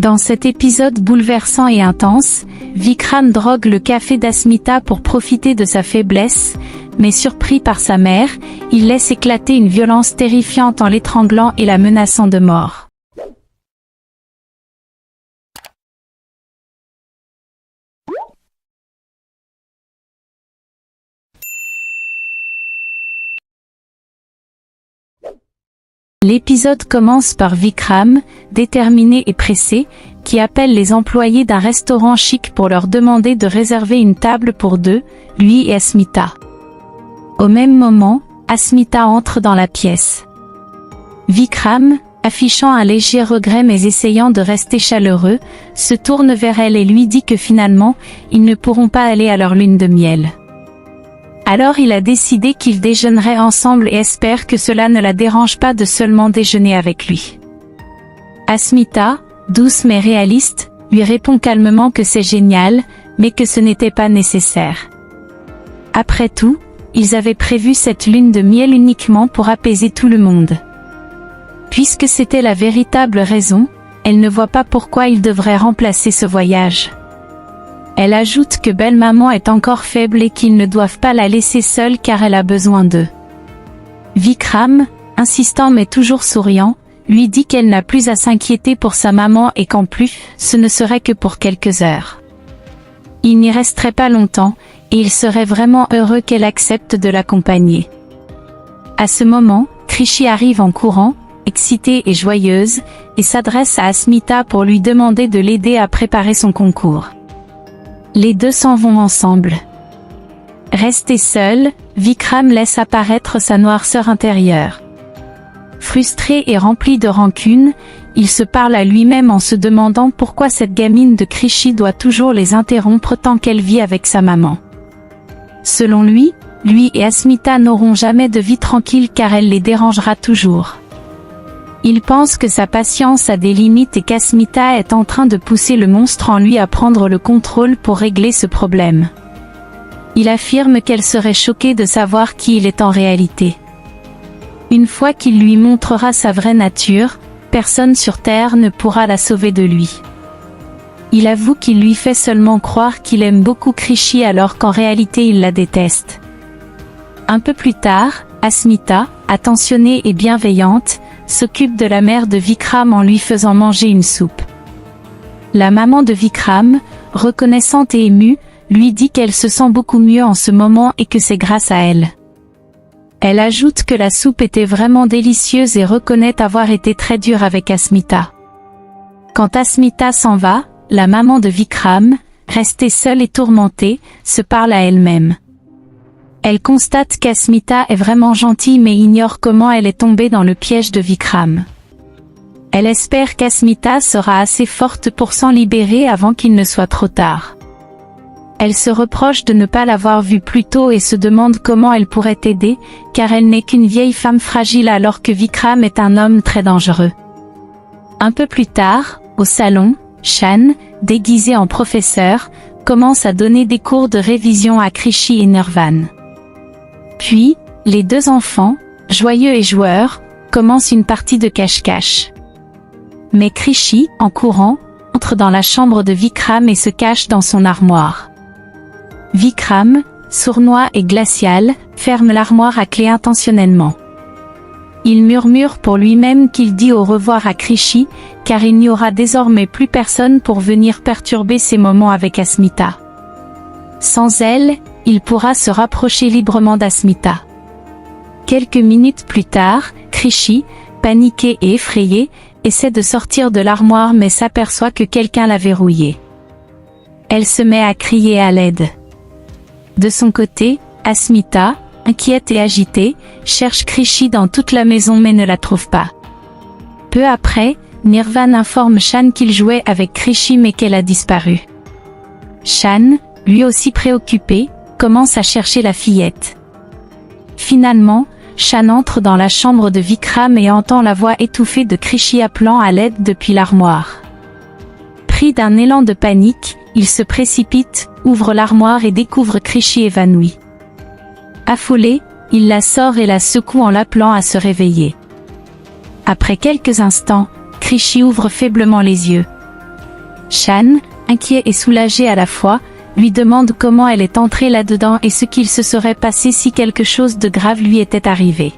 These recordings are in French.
Dans cet épisode bouleversant et intense, Vikram drogue le café d'Asmita pour profiter de sa faiblesse, mais surpris par sa mère, il laisse éclater une violence terrifiante en l'étranglant et la menaçant de mort. L'épisode commence par Vikram, déterminé et pressé, qui appelle les employés d'un restaurant chic pour leur demander de réserver une table pour deux, lui et Asmita. Au même moment, Asmita entre dans la pièce. Vikram, affichant un léger regret mais essayant de rester chaleureux, se tourne vers elle et lui dit que finalement, ils ne pourront pas aller à leur lune de miel. Alors il a décidé qu'ils déjeuneraient ensemble et espère que cela ne la dérange pas de seulement déjeuner avec lui. Asmita, douce mais réaliste, lui répond calmement que c'est génial, mais que ce n'était pas nécessaire. Après tout, ils avaient prévu cette lune de miel uniquement pour apaiser tout le monde. Puisque c'était la véritable raison, elle ne voit pas pourquoi ils devraient remplacer ce voyage. Elle ajoute que belle-maman est encore faible et qu'ils ne doivent pas la laisser seule car elle a besoin d'eux. Vikram, insistant mais toujours souriant, lui dit qu'elle n'a plus à s'inquiéter pour sa maman et qu'en plus, ce ne serait que pour quelques heures. Il n'y resterait pas longtemps, et il serait vraiment heureux qu'elle accepte de l'accompagner. À ce moment, Krishi arrive en courant, excitée et joyeuse, et s'adresse à Asmita pour lui demander de l'aider à préparer son concours. Les deux s'en vont ensemble. Resté seul, Vikram laisse apparaître sa noirceur intérieure. Frustré et rempli de rancune, il se parle à lui-même en se demandant pourquoi cette gamine de Krishi doit toujours les interrompre tant qu'elle vit avec sa maman. Selon lui et Asmita n'auront jamais de vie tranquille car elle les dérangera toujours. Il pense que sa patience a des limites et qu'Asmita est en train de pousser le monstre en lui à prendre le contrôle pour régler ce problème. Il affirme qu'elle serait choquée de savoir qui il est en réalité. Une fois qu'il lui montrera sa vraie nature, personne sur Terre ne pourra la sauver de lui. Il avoue qu'il lui fait seulement croire qu'il aime beaucoup Krishi alors qu'en réalité il la déteste. Un peu plus tard, Asmita, attentionnée et bienveillante, s'occupe de la mère de Vikram en lui faisant manger une soupe. La maman de Vikram, reconnaissante et émue, lui dit qu'elle se sent beaucoup mieux en ce moment et que c'est grâce à elle. Elle ajoute que la soupe était vraiment délicieuse et reconnaît avoir été très dure avec Asmita. Quand Asmita s'en va, la maman de Vikram, restée seule et tourmentée, se parle à elle-même. Elle constate qu'Asmita est vraiment gentille mais ignore comment elle est tombée dans le piège de Vikram. Elle espère qu'Asmita sera assez forte pour s'en libérer avant qu'il ne soit trop tard. Elle se reproche de ne pas l'avoir vue plus tôt et se demande comment elle pourrait aider, car elle n'est qu'une vieille femme fragile alors que Vikram est un homme très dangereux. Un peu plus tard, au salon, Shan, déguisé en professeur, commence à donner des cours de révision à Krishi et Nirvan. Puis, les deux enfants, joyeux et joueurs, commencent une partie de cache-cache. Mais Krishi, en courant, entre dans la chambre de Vikram et se cache dans son armoire. Vikram, sournois et glacial, ferme l'armoire à clé intentionnellement. Il murmure pour lui-même qu'il dit au revoir à Krishi, car il n'y aura désormais plus personne pour venir perturber ses moments avec Asmita. Sans elle, il pourra se rapprocher librement d'Asmita. Quelques minutes plus tard, Krishi, paniqué et effrayé, essaie de sortir de l'armoire mais s'aperçoit que quelqu'un l'a verrouillée. Elle se met à crier à l'aide. De son côté, Asmita, inquiète et agitée, cherche Krishi dans toute la maison mais ne la trouve pas. Peu après, Nirvan informe Shan qu'il jouait avec Krishi mais qu'elle a disparu. Shan, lui aussi préoccupé, commence à chercher la fillette. Finalement, Shan entre dans la chambre de Vikram et entend la voix étouffée de Krishi appelant à l'aide depuis l'armoire. Pris d'un élan de panique, il se précipite, ouvre l'armoire et découvre Krishi évanouie. Affolé, il la sort et la secoue en l'appelant à se réveiller. Après quelques instants, Krishi ouvre faiblement les yeux. Shan, inquiet et soulagé à la fois, lui demande comment elle est entrée là-dedans et ce qu'il se serait passé si quelque chose de grave lui était arrivé.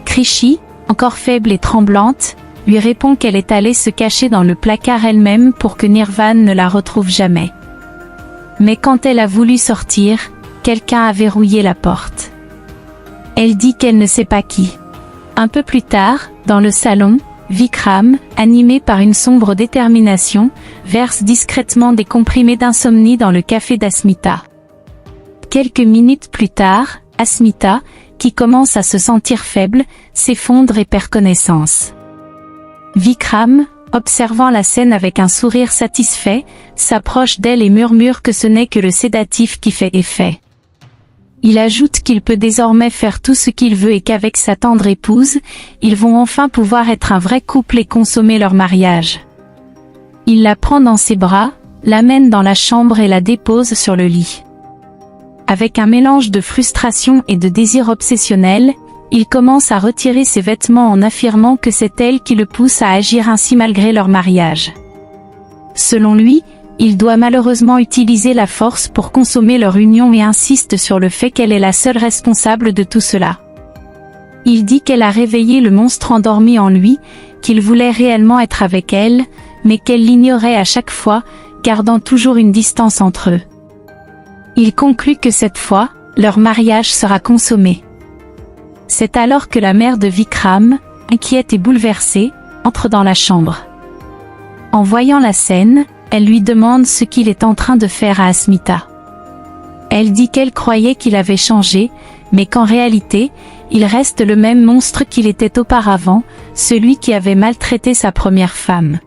Krishi, encore faible et tremblante, lui répond qu'elle est allée se cacher dans le placard elle-même pour que Nirvan ne la retrouve jamais. Mais quand elle a voulu sortir, quelqu'un a verrouillé la porte. Elle dit qu'elle ne sait pas qui. Un peu plus tard, dans le salon, Vikram, animé par une sombre détermination, verse discrètement des comprimés d'insomnie dans le café d'Asmita. Quelques minutes plus tard, Asmita, qui commence à se sentir faible, s'effondre et perd connaissance. Vikram, observant la scène avec un sourire satisfait, s'approche d'elle et murmure que ce n'est que le sédatif qui fait effet. Il ajoute qu'il peut désormais faire tout ce qu'il veut et qu'avec sa tendre épouse, ils vont enfin pouvoir être un vrai couple et consommer leur mariage. Il la prend dans ses bras, l'amène dans la chambre et la dépose sur le lit. Avec un mélange de frustration et de désir obsessionnel, il commence à retirer ses vêtements en affirmant que c'est elle qui le pousse à agir ainsi malgré leur mariage. Selon lui, il doit malheureusement utiliser la force pour consommer leur union et insiste sur le fait qu'elle est la seule responsable de tout cela. Il dit qu'elle a réveillé le monstre endormi en lui, qu'il voulait réellement être avec elle, mais qu'elle l'ignorait à chaque fois, gardant toujours une distance entre eux. Il conclut que cette fois, leur mariage sera consommé. C'est alors que la mère de Vikram, inquiète et bouleversée, entre dans la chambre. En voyant la scène, elle lui demande ce qu'il est en train de faire à Asmita. Elle dit qu'elle croyait qu'il avait changé, mais qu'en réalité, il reste le même monstre qu'il était auparavant, celui qui avait maltraité sa première femme.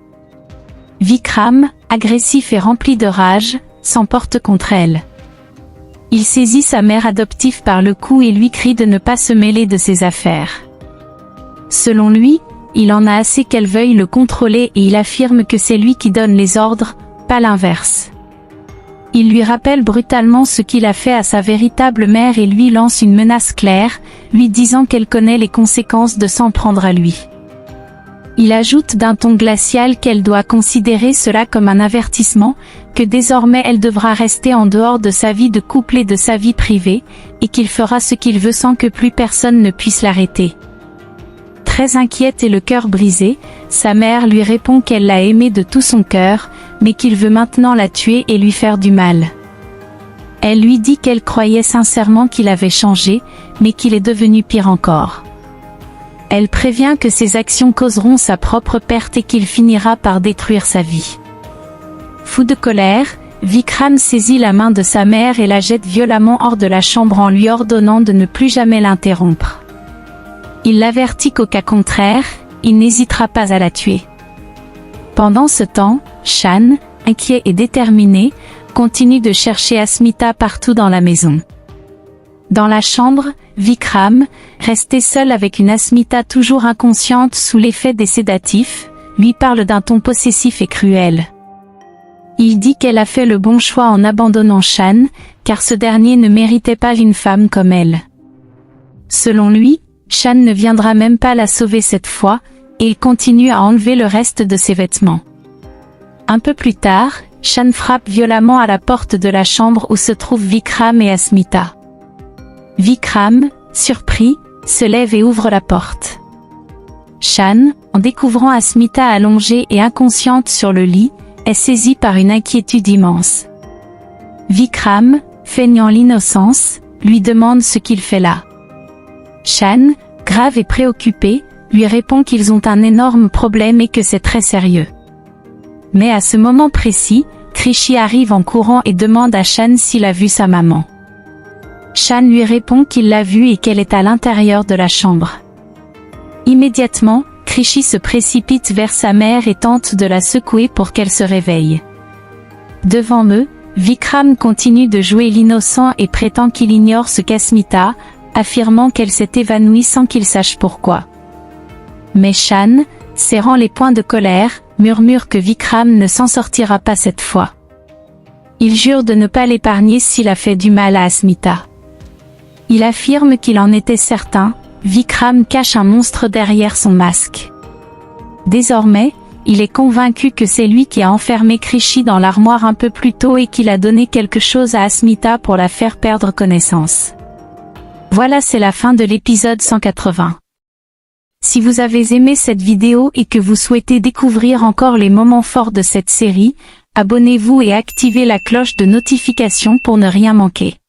Vikram, agressif et rempli de rage, s'emporte contre elle. Il saisit sa mère adoptive par le cou et lui crie de ne pas se mêler de ses affaires. Selon lui, il en a assez qu'elle veuille le contrôler et il affirme que c'est lui qui donne les ordres, pas l'inverse. Il lui rappelle brutalement ce qu'il a fait à sa véritable mère et lui lance une menace claire, lui disant qu'elle connaît les conséquences de s'en prendre à lui. Il ajoute d'un ton glacial qu'elle doit considérer cela comme un avertissement, que désormais elle devra rester en dehors de sa vie de couple et de sa vie privée, et qu'il fera ce qu'il veut sans que plus personne ne puisse l'arrêter. Très inquiète et le cœur brisé, sa mère lui répond qu'elle l'a aimée de tout son cœur, mais qu'il veut maintenant la tuer et lui faire du mal. Elle lui dit qu'elle croyait sincèrement qu'il avait changé, mais qu'il est devenu pire encore. Elle prévient que ses actions causeront sa propre perte et qu'il finira par détruire sa vie. Fou de colère, Vikram saisit la main de sa mère et la jette violemment hors de la chambre en lui ordonnant de ne plus jamais l'interrompre. Il l'avertit qu'au cas contraire, il n'hésitera pas à la tuer. Pendant ce temps, Shan, inquiet et déterminé, continue de chercher Asmita partout dans la maison. Dans la chambre, Vikram, resté seul avec une Asmita toujours inconsciente sous l'effet des sédatifs, lui parle d'un ton possessif et cruel. Il dit qu'elle a fait le bon choix en abandonnant Shan, car ce dernier ne méritait pas une femme comme elle. Selon lui, Shan ne viendra même pas la sauver cette fois, et il continue à enlever le reste de ses vêtements. Un peu plus tard, Shan frappe violemment à la porte de la chambre où se trouvent Vikram et Asmita. Vikram, surpris, se lève et ouvre la porte. Shan, en découvrant Asmita allongée et inconsciente sur le lit, est saisie par une inquiétude immense. Vikram, feignant l'innocence, lui demande ce qu'il fait là. Shan, grave et préoccupé, lui répond qu'ils ont un énorme problème et que c'est très sérieux. Mais à ce moment précis, Krishi arrive en courant et demande à Shan s'il a vu sa maman. Shan lui répond qu'il l'a vue et qu'elle est à l'intérieur de la chambre. Immédiatement, Krishi se précipite vers sa mère et tente de la secouer pour qu'elle se réveille. Devant eux, Vikram continue de jouer l'innocent et prétend qu'il ignore ce qu'Asmita, affirmant qu'elle s'est évanouie sans qu'il sache pourquoi. Mais Shan, serrant les poings de colère, murmure que Vikram ne s'en sortira pas cette fois. Il jure de ne pas l'épargner s'il a fait du mal à Asmita. Il affirme qu'il en était certain, Vikram cache un monstre derrière son masque. Désormais, Il est convaincu que c'est lui qui a enfermé Krishy dans l'armoire un peu plus tôt et qu'il a donné quelque chose à Asmita pour la faire perdre connaissance. Voilà, c'est la fin de l'épisode 180. Si vous avez aimé cette vidéo et que vous souhaitez découvrir encore les moments forts de cette série, abonnez-vous et activez la cloche de notification pour ne rien manquer.